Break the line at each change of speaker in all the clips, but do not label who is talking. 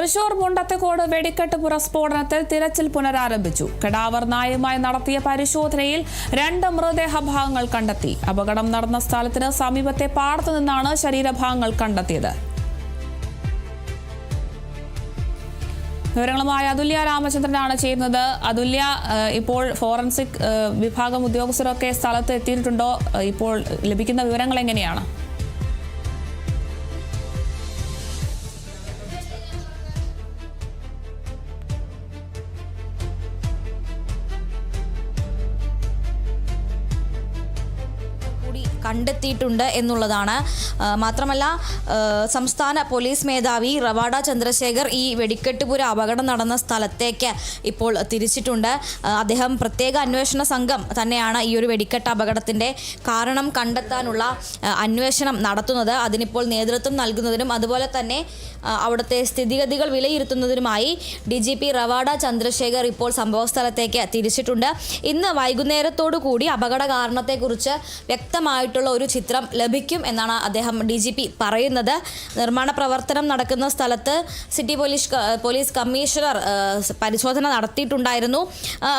തൃശൂർ മുണ്ടത്തിക്കോട് വെടിക്കെട്ടുപുര സ്ഫോടനത്തിൽ തിരച്ചിൽ പുനരാരംഭിച്ചു. കടാവർ നായയുമായി നടത്തിയ പരിശോധനയിൽ 2 മൃതദേഹഭാഗങ്ങൾ കണ്ടെത്തി. അപകടം നടന്ന സ്ഥലത്തിന് സമീപത്തെ പാടത്തു നിന്നാണ് ശരീരഭാഗങ്ങൾ കണ്ടെത്തിയത്. വിവരങ്ങളുമായി അതുല്യ രാമചന്ദ്രനാണ് ചെയ്യുന്നത്. അതുല്യ, ഇപ്പോൾ ഫോറൻസിക് വിഭാഗം ഉദ്യോഗസ്ഥരൊക്കെ സ്ഥലത്ത് എത്തിയിട്ടുണ്ടോ? ഇപ്പോൾ ലഭിക്കുന്ന വിവരങ്ങൾ എങ്ങനെയാണ്?
കണ്ടെത്തിയിട്ടുണ്ട് എന്നുള്ളതാണ്. മാത്രമല്ല, സംസ്ഥാന പോലീസ് മേധാവി റവാഡ ചന്ദ്രശേഖർ ഈ വെടിക്കെട്ടുപുര അപകടം നടന്ന സ്ഥലത്തേക്ക് ഇപ്പോൾ തിരിച്ചിട്ടുണ്ട്. അദ്ദേഹം പ്രത്യേക അന്വേഷണ സംഘം തന്നെയാണ് ഈ ഒരു വെടിക്കെട്ട് അപകടത്തിൻ്റെ കാരണം കണ്ടെത്താനുള്ള അന്വേഷണം നടത്തുന്നത്. അതിനിപ്പോൾ നേതൃത്വം നൽകുന്നതിനും അതുപോലെ തന്നെ അവിടുത്തെ സ്ഥിതിഗതികൾ വിലയിരുത്തുന്നതിനുമായി DGP റവാഡ ചന്ദ്രശേഖർ ഇപ്പോൾ സംഭവസ്ഥലത്തേക്ക് തിരിച്ചിട്ടുണ്ട്. ഇന്ന് വൈകുന്നേരത്തോടു കൂടി അപകട കാരണത്തെക്കുറിച്ച് വ്യക്തമായിട്ടുള്ള ഒരു ചിത്രം ലഭിക്കും എന്നാണ് അദ്ദേഹം DGP പറയുന്നത്. നിർമ്മാണ പ്രവർത്തനം നടക്കുന്ന സ്ഥലത്ത് സിറ്റി പോലീസ് കമ്മീഷണർ പരിശോധന നടത്തിയിട്ടുണ്ടായിരുന്നു.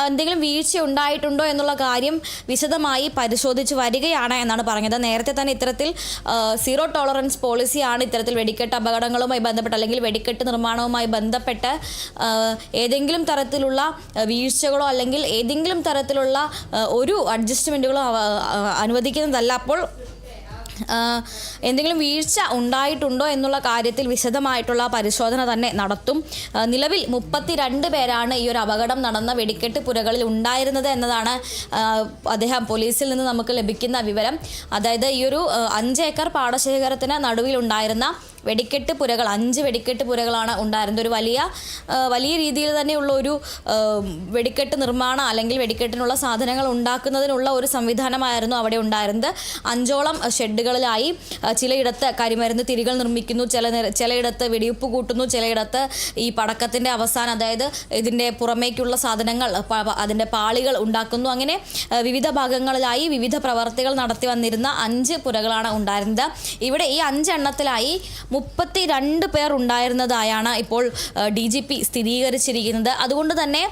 എന്തെങ്കിലും വീഴ്ച ഉണ്ടായിട്ടുണ്ടോ എന്നുള്ള കാര്യം വിശദമായി പരിശോധിച്ച് വരികയാണ് എന്നാണ് പറഞ്ഞത്. നേരത്തെ തന്നെ ഇത്തരത്തിൽ സീറോ ടോളറൻസ് പോളിസിയാണ് ഇത്തരത്തിൽ വെടിക്കെട്ട് അപകടങ്ങളുമായി ബന്ധപ്പെട്ട് അല്ലെങ്കിൽ വെടിക്കെട്ട് നിർമ്മാണവുമായി ബന്ധപ്പെട്ട് ഏതെങ്കിലും തരത്തിലുള്ള വീഴ്ചകളോ അല്ലെങ്കിൽ ഏതെങ്കിലും തരത്തിലുള്ള ഒരു അഡ്ജസ്റ്റ്മെൻറ്റുകളോ അനുവദിക്കുന്നതല്ല. അപ്പോൾ എന്തെങ്കിലും വീഴ്ച ഉണ്ടായിട്ടുണ്ടോ എന്നുള്ള കാര്യത്തിൽ വിശദമായിട്ടുള്ള പരിശോധന തന്നെ നടത്തും. നിലവിൽ 32 പേരാണ് ഈ ഒരു അപകടം നടന്ന വെടിക്കെട്ട് പുരകളിൽ ഉണ്ടായിരുന്നത് എന്നതാണ് അദ്ദേഹം പോലീസിൽ നിന്ന് നമുക്ക് ലഭിക്കുന്ന വിവരം. അതായത് ഈ ഒരു 5 ഏക്കർ പാടശേഖരത്തിന് നടുവിലുണ്ടായിരുന്ന വെടിക്കെട്ട് പുരകൾ 5 വെടിക്കെട്ട് പുരകളാണ് ഉണ്ടായിരുന്നത്. ഒരു വലിയ രീതിയിൽ തന്നെയുള്ള ഒരു വെടിക്കെട്ട് നിർമ്മാണം അല്ലെങ്കിൽ വെടിക്കെട്ടിനുള്ള സാധനങ്ങൾ ഉണ്ടാക്കുന്നതിനുള്ള ഒരു സംവിധാനമായിരുന്നു അവിടെ ഉണ്ടായിരുന്നത്. 5ഓളം ഷെഡുകളിലായി ചിലയിടത്ത് കരിമരുന്ന് തിരികൾ നിർമ്മിക്കുന്നു, ചിലയിടത്ത് വെടിയുപ്പ് കൂട്ടുന്നു, ചിലയിടത്ത് ഈ പടക്കത്തിൻ്റെ അവസാനം അതായത് ഇതിൻ്റെ പുറമേക്കുള്ള സാധനങ്ങൾ അതിൻ്റെ പാളികൾ ഉണ്ടാക്കുന്നു. അങ്ങനെ വിവിധ ഭാഗങ്ങളിലായി വിവിധ പ്രവർത്തികൾ നടത്തി വന്നിരുന്ന 5 പുരകളാണ് ഉണ്ടായിരുന്നത്. ഇവിടെ ഈ 5 എണ്ണത്തിലായി 32 പേർ ഉണ്ടായിരുന്നതായാണ് ഇപ്പോൾ DGP സ്ഥിരീകരിച്ചിരിക്കുന്നത്. അതുകൊണ്ട് തന്നെ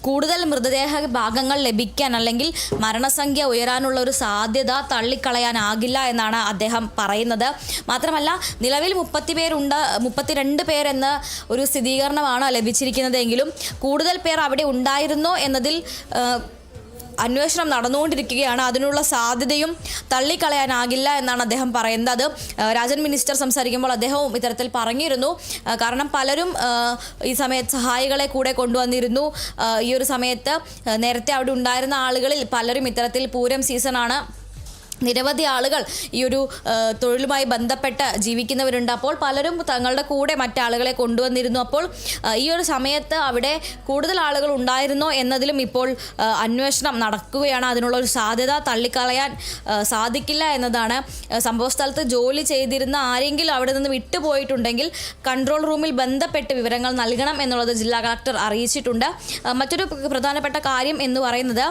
കൂടുതൽ മൃതദേഹ ഭാഗങ്ങൾ ലഭിക്കാൻ അല്ലെങ്കിൽ മരണസംഖ്യ ഉയരാനുള്ള ഒരു സാധ്യത തള്ളിക്കളയാനാകില്ല എന്നാണ് അദ്ദേഹം പറയുന്നത്. മാത്രമല്ല, നിലവിൽ 32 പേർ എന്ന ഒരു സ്ഥിരീകരണമാണ് ലഭിച്ചിരിക്കുന്നതെങ്കിലും കൂടുതൽ പേർ അവിടെ ഉണ്ടായിരുന്നോ എന്നതിൽ അന്വേഷണം നടന്നുകൊണ്ടിരിക്കുകയാണ്. അതിനുള്ള സാധ്യതയും തള്ളിക്കളയാനാകില്ല എന്നാണ് അദ്ദേഹം പറയുന്നത്. അത് രാജൻ മിനിസ്റ്റർ സംസാരിക്കുമ്പോൾ അദ്ദേഹവും ഇത്തരത്തിൽ പറഞ്ഞിരുന്നു. കാരണം പലരും ഈ സമയത്ത് സഹായികളെ കൂടെ കൊണ്ടുവന്നിരുന്നു. ഈ ഒരു സമയത്ത് നേരത്തെ അവിടെ ഉണ്ടായിരുന്ന ആളുകളിൽ പലരും ഇത്തരത്തിൽ പൂരം സീസണാണ്, നിരവധി ആളുകൾ ഈ ഒരു തൊഴിലുമായി ബന്ധപ്പെട്ട് ജീവിക്കുന്നവരുണ്ട്. അപ്പോൾ പലരും തങ്ങളുടെ കൂടെ മറ്റാളുകളെ കൊണ്ടുവന്നിരുന്നു. അപ്പോൾ ഈ ഒരു സമയത്ത് അവിടെ കൂടുതൽ ആളുകൾ ഉണ്ടായിരുന്നോ എന്നതിലും ഇപ്പോൾ അന്വേഷണം നടക്കുകയാണ്. അതിനുള്ള ഒരു സാധ്യത തള്ളിക്കളയാൻ സാധിക്കില്ല എന്നതാണ്. സംഭവസ്ഥലത്ത് ജോലി ചെയ്തിരുന്ന ആരെങ്കിലും അവിടെ നിന്ന് വിട്ടുപോയിട്ടുണ്ടെങ്കിൽ കൺട്രോൾ റൂമിൽ ബന്ധപ്പെട്ട് വിവരങ്ങൾ നൽകണം എന്നുള്ളത് ജില്ലാ കളക്ടർ അറിയിച്ചിട്ടുണ്ട്. മറ്റൊരു പ്രധാനപ്പെട്ട കാര്യം എന്ന് പറയുന്നത്,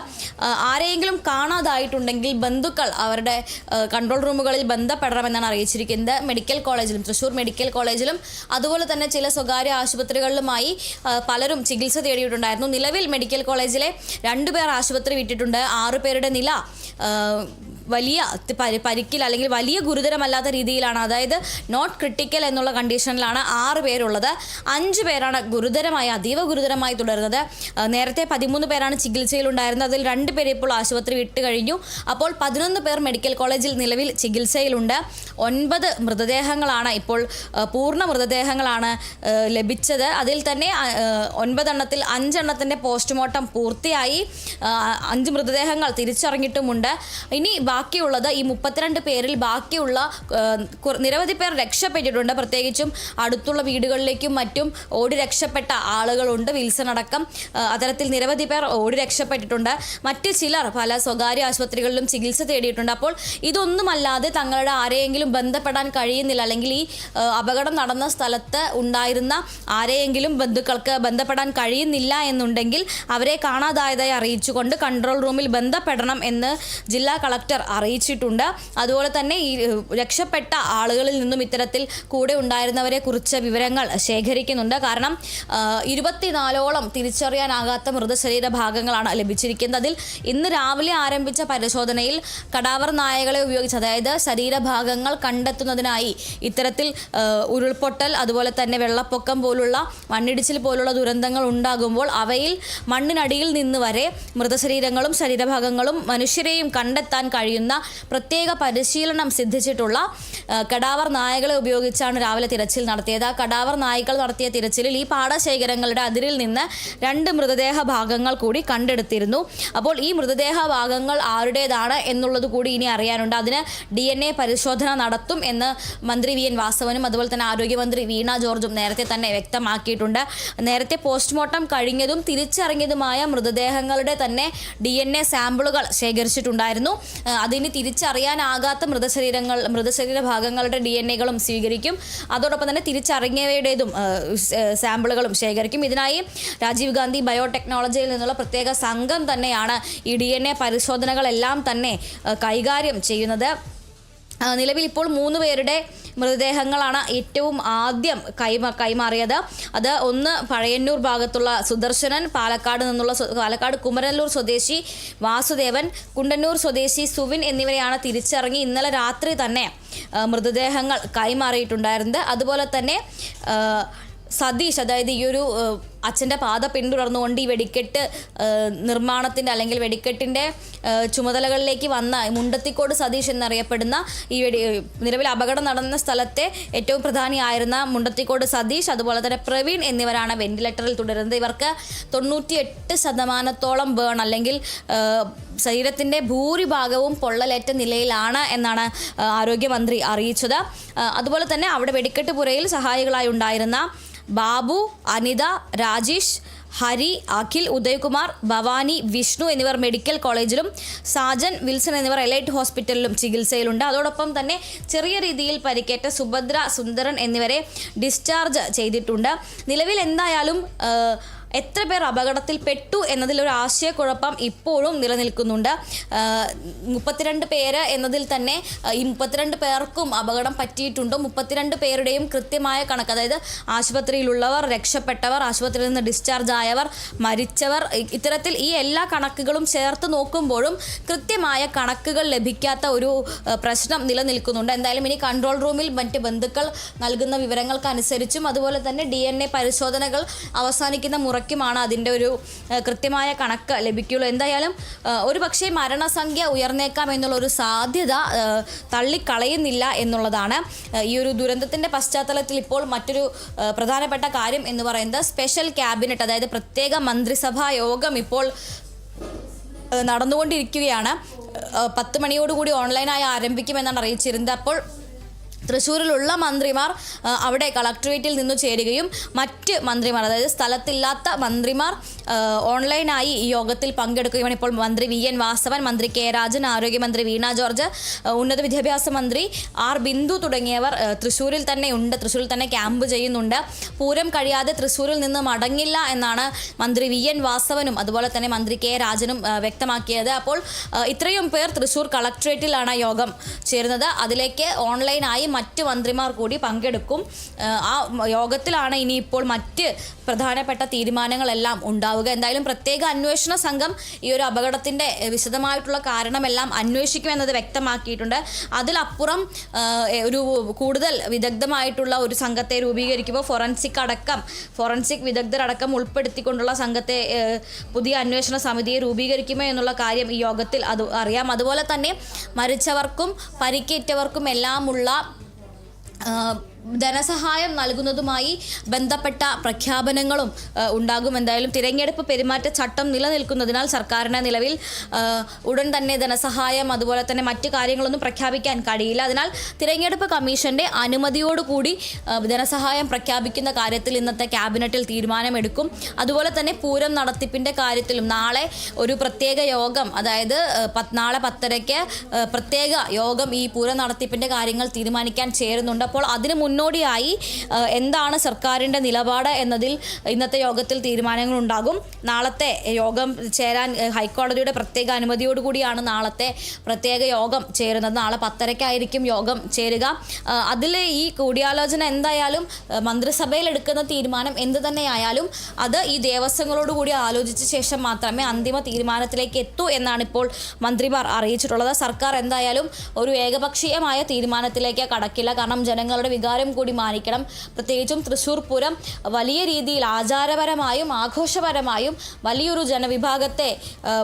ആരെയെങ്കിലും കാണാതായിട്ടുണ്ടെങ്കിൽ ബന്ധുക്കൾ കൺട്രോൾ റൂമുകളിൽ ബന്ധപ്പെടണമെന്നാണ് അറിയിച്ചിരിക്കുന്നത്. മെഡിക്കൽ കോളേജിലും തൃശൂർ മെഡിക്കൽ കോളേജിലും അതുപോലെ തന്നെ ചില സ്വകാര്യ ആശുപത്രികളിലുമായി പലരും ചികിത്സ തേടിയിട്ടുണ്ടായിരുന്നു. നിലവിൽ മെഡിക്കൽ കോളേജിലെ 2 പേർ ആശുപത്രി വിട്ടിട്ടുണ്ട്. 6 പേരുടെ നില വലിയ പരിക്കിൽ അല്ലെങ്കിൽ വലിയ ഗുരുതരമല്ലാത്ത രീതിയിലാണ്, അതായത് നോട്ട് ക്രിട്ടിക്കൽ എന്നുള്ള കണ്ടീഷനിലാണ് 6 പേരുള്ളത്. 5 പേരാണ് അതീവ ഗുരുതരമായി തുടരുന്നത്. നേരത്തെ 13 പേരാണ് ചികിത്സയിലുണ്ടായിരുന്നത്. അതിൽ 2 പേരെ ഇപ്പോൾ ആശുപത്രി വിട്ട് കഴിഞ്ഞു. അപ്പോൾ 11 പേർ മെഡിക്കൽ കോളേജിൽ നിലവിൽ ചികിത്സയിലുണ്ട്. 9 മൃതദേഹങ്ങളാണ് ഇപ്പോൾ പൂർണ്ണ മൃതദേഹങ്ങളാണ് ലഭിച്ചത്. അതിൽ തന്നെ 9 എണ്ണത്തിൽ 5 എണ്ണത്തിൻ്റെ പോസ്റ്റ്മോർട്ടം പൂർത്തിയായി. 5 മൃതദേഹങ്ങൾ തിരിച്ചറിഞ്ഞിട്ടുമുണ്ട്. ഇനി ബാക്കിയുള്ളത് ഈ 32 പേരിൽ ബാക്കിയുള്ള നിരവധി പേർ രക്ഷപ്പെട്ടിട്ടുണ്ട്. പ്രത്യേകിച്ചും അടുത്തുള്ള വീടുകളിലേക്കും മറ്റും ഓടി രക്ഷപ്പെട്ട ആളുകളുണ്ട്. വിൽസൺ അടക്കം അത്തരത്തിൽ നിരവധി പേർ ഓടി രക്ഷപ്പെട്ടിട്ടുണ്ട്. മറ്റ് ചിലർ പല സ്വകാര്യ ആശുപത്രികളിലും ചികിത്സ തേടിയിട്ടുണ്ട്. അപ്പോൾ ഇതൊന്നുമല്ലാതെ തങ്ങളുടെ ആരെയെങ്കിലും ബന്ധപ്പെടാൻ കഴിയുന്നില്ല, അല്ലെങ്കിൽ ഈ അപകടം നടന്ന സ്ഥലത്ത് ഉണ്ടായിരുന്ന ആരെയെങ്കിലും ബന്ധുക്കൾക്ക് ബന്ധപ്പെടാൻ കഴിയുന്നില്ല എന്നുണ്ടെങ്കിൽ അവരെ കാണാതായതായി അറിയിച്ചുകൊണ്ട് കൺട്രോൾ റൂമിൽ ബന്ധപ്പെടണം എന്ന് ജില്ലാ കളക്ടർ അധികൃതർ അറിയിച്ചിട്ടുണ്ട്. അതുപോലെ തന്നെ ഈ രക്ഷപ്പെട്ട ആളുകളിൽ നിന്നും ഇത്തരത്തിൽ കൂടെ ഉണ്ടായിരുന്നവരെ കുറിച്ച് വിവരങ്ങൾ ശേഖരിക്കുന്നുണ്ട്. കാരണം 24ഓളം തിരിച്ചറിയാനാകാത്ത മൃതശരീര ഭാഗങ്ങളാണ് ലഭിച്ചിരിക്കുന്നത്. അതിൽ ഇന്ന് രാവിലെ ആരംഭിച്ച പരിശോധനയിൽ കടാവർ നായകളെ ഉപയോഗിച്ച്, അതായത് ശരീരഭാഗങ്ങൾ കണ്ടെത്തുന്നതിനായി ഇത്തരത്തിൽ ഉരുൾപൊട്ടൽ, അതുപോലെ തന്നെ വെള്ളപ്പൊക്കം പോലുള്ള മണ്ണിടിച്ചിൽ പോലുള്ള ദുരന്തങ്ങൾ ഉണ്ടാകുമ്പോൾ അവയിൽ മണ്ണിനടിയിൽ നിന്ന് വരെ മൃതശരീരങ്ങളും ശരീരഭാഗങ്ങളും മനുഷ്യരെയും കണ്ടെത്താൻ കഴിയുന്ന പ്രത്യേക പരിശീലനം സിദ്ധിച്ചിട്ടുള്ള കടാവർ നായകളെ ഉപയോഗിച്ചാണ് രാവിലെ തിരച്ചിൽ നടത്തിയത്. ആ കടാവർ നായ്ക്കൾ നടത്തിയ തിരച്ചിലിൽ ഈ പാടശേഖരങ്ങളുടെ അതിരിൽ നിന്ന് 2 മൃതദേഹ ഭാഗങ്ങൾ കൂടി കണ്ടെടുത്തിരുന്നു. അപ്പോൾ ഈ മൃതദേഹ ഭാഗങ്ങൾ ആരുടേതാണ് എന്നുള്ളത് കൂടി ഇനി അറിയാനുണ്ട്. അതിന് DNA പരിശോധന നടത്തും എന്ന് മന്ത്രി വി എൻ വാസവനും അതുപോലെ തന്നെ ആരോഗ്യമന്ത്രി വീണ ജോർജും നേരത്തെ തന്നെ വ്യക്തമാക്കിയിട്ടുണ്ട്. നേരത്തെ പോസ്റ്റ്മോർട്ടം കഴിഞ്ഞതും തിരിച്ചറിഞ്ഞതുമായ മൃതദേഹങ്ങളുടെ തന്നെ DNA സാമ്പിളുകൾ ശേഖരിച്ചിട്ടുണ്ടായിരുന്നു. അതിന് തിരിച്ചറിയാനാകാത്ത മൃതശരീര ഭാഗങ്ങളുടെ DNAകളും സ്വീകരിക്കും. അതോടൊപ്പം തന്നെ തിരിച്ചറിഞ്ഞവയുടേതും സാമ്പിളുകളും ശേഖരിക്കും. ഇതിനായി രാജീവ് ഗാന്ധി ബയോടെക്നോളജിയിൽ നിന്നുള്ള പ്രത്യേക സംഘം തന്നെയാണ് ഈ DNA പരിശോധനകളെല്ലാം തന്നെ കൈകാര്യം ചെയ്യുന്നത്. നിലവിൽ ഇപ്പോൾ 3 പേരുടെ മൃതദേഹങ്ങളാണ് ഏറ്റവും ആദ്യം കൈമാറിയത്. അത് ഒന്ന് പഴയന്നൂർ ഭാഗത്തുള്ള സുദർശനൻ, പാലക്കാട് കുമരനല്ലൂർ സ്വദേശി വാസുദേവൻ, കുണ്ടന്നൂർ സ്വദേശി സുവിൻ എന്നിവരെയാണ് തിരിച്ചറിഞ്ഞ് ഇന്നലെ രാത്രി തന്നെ മൃതദേഹങ്ങൾ കൈമാറിയിട്ടുണ്ടായിരുന്നത്. അതുപോലെ തന്നെ സതീഷ്, അതായത് ഈ ഒരു അച്ഛൻ്റെ പാത പിന്തുടർന്നുകൊണ്ട് ഈ വെടിക്കെട്ട് നിർമ്മാണത്തിൻ്റെ അല്ലെങ്കിൽ വെടിക്കെട്ടിൻ്റെ ചുമതലകളിലേക്ക് വന്ന മുണ്ടത്തിക്കോട് സതീഷ് എന്നറിയപ്പെടുന്ന ഈ നിലവിൽ അപകടം നടന്ന സ്ഥലത്തെ ഏറ്റവും പ്രധാനിയായിരുന്ന മുണ്ടത്തിക്കോട് സതീഷ്, അതുപോലെ തന്നെ പ്രവീൺ എന്നിവരാണ് വെന്റിലേറ്ററിൽ തുടരുന്നത്. ഇവർക്ക് 98% ബേൺ അല്ലെങ്കിൽ ശരീരത്തിൻ്റെ ഭൂരിഭാഗവും പൊള്ളലേറ്റ നിലയിലാണ് എന്നാണ് ആരോഗ്യമന്ത്രി അറിയിച്ചത്. അതുപോലെ തന്നെ അവിടെ വെടിക്കെട്ട് പുരയിൽ സഹായികളായി ഉണ്ടായിരുന്ന ബാബു, അനിത, രാജേഷ്, ഹരി, അഖിൽ, ഉദയകുമാർ, ഭവാനി, വിഷ്ണു എന്നിവർ മെഡിക്കൽ കോളേജിലും സാജൻ, വിൽസൺ എന്നിവർ എലൈറ്റ് ഹോസ്പിറ്റലിലും ചികിത്സയിലുണ്ട്. അതോടൊപ്പം തന്നെ ചെറിയ രീതിയിൽ പരിക്കേറ്റ സുഭദ്ര, സുന്ദരൻ എന്നിവരെ ഡിസ്ചാർജ് ചെയ്തിട്ടുണ്ട്. നിലവിൽ എന്തായാലും എത്ര പേർ അപകടത്തിൽ പെട്ടു എന്നതിലൊരു ആശയക്കുഴപ്പം ഇപ്പോഴും നിലനിൽക്കുന്നുണ്ട്. 32 പേര് എന്നതിൽ തന്നെ ഈ 32 പേർക്കും അപകടം പറ്റിയിട്ടുണ്ടോ, 32 പേരുടെയും കൃത്യമായ കണക്ക്, അതായത് ആശുപത്രിയിലുള്ളവർ, രക്ഷപ്പെട്ടവർ, ആശുപത്രിയിൽ നിന്ന് ഡിസ്ചാർജ് ആയവർ, മരിച്ചവർ, ഇത്തരത്തിൽ ഈ എല്ലാ കണക്കുകളും ചേർത്ത് നോക്കുമ്പോഴും കൃത്യമായ കണക്കുകൾ ലഭിക്കാത്ത ഒരു പ്രശ്നം നിലനിൽക്കുന്നുണ്ട്. എന്തായാലും ഇനി കൺട്രോൾ റൂമിൽ മറ്റ് ബന്ധുക്കൾ നൽകുന്ന വിവരങ്ങൾക്കനുസരിച്ചും അതുപോലെ തന്നെ DNA പരിശോധനകൾ അവസാനിക്കുന്ന ാണ് അതിൻ്റെ ഒരു കൃത്യമായ കണക്ക് ലഭിക്കുകയുള്ളൂ. എന്തായാലും ഒരു പക്ഷേ മരണസംഖ്യ ഉയർന്നേക്കാം എന്നുള്ളൊരു സാധ്യത തള്ളിക്കളയുന്നില്ല എന്നുള്ളതാണ്. ഈ ഒരു ദുരന്തത്തിൻ്റെ പശ്ചാത്തലത്തിൽ ഇപ്പോൾ മറ്റൊരു പ്രധാനപ്പെട്ട കാര്യം എന്ന് പറയുന്നത് സ്പെഷ്യൽ ക്യാബിനറ്റ്, അതായത് പ്രത്യേക മന്ത്രിസഭാ യോഗം ഇപ്പോൾ നടന്നുകൊണ്ടിരിക്കുകയാണ്. 10 മണിയോടുകൂടി ഓൺലൈനായി ആരംഭിക്കുമെന്നാണ് അറിയിച്ചിരുന്നത്. അപ്പോൾ തൃശ്ശൂരിലുള്ള മന്ത്രിമാർ അവിടെ കളക്ടറേറ്റിൽ നിന്ന് ചേരുകയും മറ്റ് മന്ത്രിമാർ, അതായത് സ്ഥലത്തില്ലാത്ത മന്ത്രിമാർ ഓൺലൈനായി ഈ യോഗത്തിൽ പങ്കെടുക്കുകയുമാണ്. ഇപ്പോൾ മന്ത്രി വി എൻ വാസവൻ, മന്ത്രി കെ രാജൻ, ആരോഗ്യമന്ത്രി വീണ ജോർജ്, ഉന്നത വിദ്യാഭ്യാസ മന്ത്രി ആർ ബിന്ദു തുടങ്ങിയവർ തൃശ്ശൂരിൽ തന്നെ ഉണ്ട്, തൃശ്ശൂരിൽ തന്നെ ക്യാമ്പ് ചെയ്യുന്നുണ്ട്. പൂരം കഴിയാതെ തൃശ്ശൂരിൽ നിന്ന് മടങ്ങില്ല എന്നാണ് മന്ത്രി വി എൻ വാസവനും അതുപോലെ തന്നെ മന്ത്രി കെ രാജനും വ്യക്തമാക്കിയത്. അപ്പോൾ ഇത്രയും പേർ തൃശ്ശൂർ കളക്ടറേറ്റിലാണ് യോഗം ചേരുന്നത്. അതിലേക്ക് ഓൺലൈനായി മറ്റ് മന്ത്രിമാർ കൂടി പങ്കെടുക്കും. ആ യോഗത്തിലാണ് ഇനിയിപ്പോൾ മറ്റ് പ്രധാനപ്പെട്ട തീരുമാനങ്ങളെല്ലാം ഉണ്ടാവുക. എന്തായാലും പ്രത്യേക അന്വേഷണ സംഘം ഈ ഒരു അപകടത്തിൻ്റെ വിശദമായിട്ടുള്ള കാരണമെല്ലാം അന്വേഷിക്കുമെന്നത് വ്യക്തമാക്കിയിട്ടുണ്ട്. അതിലപ്പുറം ഒരു കൂടുതൽ വിദഗ്ധമായിട്ടുള്ള ഒരു സംഘത്തെ രൂപീകരിക്കുമ്പോൾ ഫോറൻസിക് വിദഗ്ധരടക്കം ഉൾപ്പെടുത്തിക്കൊണ്ടുള്ള സംഘത്തെ, പുതിയ അന്വേഷണ സമിതിയെ രൂപീകരിക്കുമോ എന്നുള്ള കാര്യം ഈ യോഗത്തിൽ അത് അറിയാം. അതുപോലെ തന്നെ മരിച്ചവർക്കും പരിക്കേറ്റവർക്കും എല്ലാമുള്ള ധനസഹായം നൽകുന്നതുമായി ബന്ധപ്പെട്ട പ്രഖ്യാപനങ്ങളും ഉണ്ടാകും. എന്തായാലും തിരഞ്ഞെടുപ്പ് പെരുമാറ്റച്ചട്ടം നിലനിൽക്കുന്നതിനാൽ സർക്കാരിന് നിലവിൽ ഉടൻ തന്നെ ധനസഹായം അതുപോലെ തന്നെ മറ്റ് കാര്യങ്ങളൊന്നും പ്രഖ്യാപിക്കാൻ കഴിയില്ല. അതിനാൽ തിരഞ്ഞെടുപ്പ് കമ്മീഷന്റെ അനുമതിയോടുകൂടി ധനസഹായം പ്രഖ്യാപിക്കുന്ന കാര്യത്തിൽ ഇന്നത്തെ ക്യാബിനറ്റിൽ തീരുമാനമെടുക്കും. അതുപോലെ തന്നെ പൂരം നടത്തിപ്പിൻ്റെ കാര്യത്തിലും നാളെ ഒരു പ്രത്യേക യോഗം, അതായത് നാളെ 10:30 പ്രത്യേക യോഗം ഈ പൂരം നടത്തിപ്പിൻ്റെ കാര്യങ്ങൾ തീരുമാനിക്കാൻ ചേരുന്നുണ്ട്. അപ്പോൾ അതിനു മുന്നോടിയായി എന്താണ് സർക്കാരിൻ്റെ നിലപാട് എന്നതിൽ ഇന്നത്തെ യോഗത്തിൽ തീരുമാനങ്ങളുണ്ടാകും. നാളത്തെ യോഗം ചേരാൻ ഹൈക്കോടതിയുടെ പ്രത്യേക അനുമതിയോടുകൂടിയാണ് നാളത്തെ പ്രത്യേക യോഗം ചേരുന്നത്. നാളെ 10:30-ക്കായിരിക്കും യോഗം ചേരുക. അതിൽ ഈ കൂടിയാലോചന എന്തായാലും മന്ത്രിസഭയിൽ എടുക്കുന്ന തീരുമാനം എന്ത് തന്നെയായാലും അത് ഈ ദേവസ്വങ്ങളോടുകൂടി ആലോചിച്ച ശേഷം മാത്രമേ അന്തിമ തീരുമാനത്തിലേക്ക് എത്തൂ എന്നാണ് ഇപ്പോൾ മന്ത്രിമാർ അറിയിച്ചിട്ടുള്ളത്. സർക്കാർ എന്തായാലും ഒരു ഏകപക്ഷീയമായ തീരുമാനത്തിലേക്ക് കടക്കില്ല. കാരണം ജനങ്ങളുടെ വികാരം കൂടി മാനിക്കണം. പ്രത്യേകിച്ചും തൃശ്ശൂർ പൂരം വലിയ രീതിയിൽ ആചാരപരമായും ആഘോഷപരമായും വലിയൊരു ജനവിഭാഗത്തെ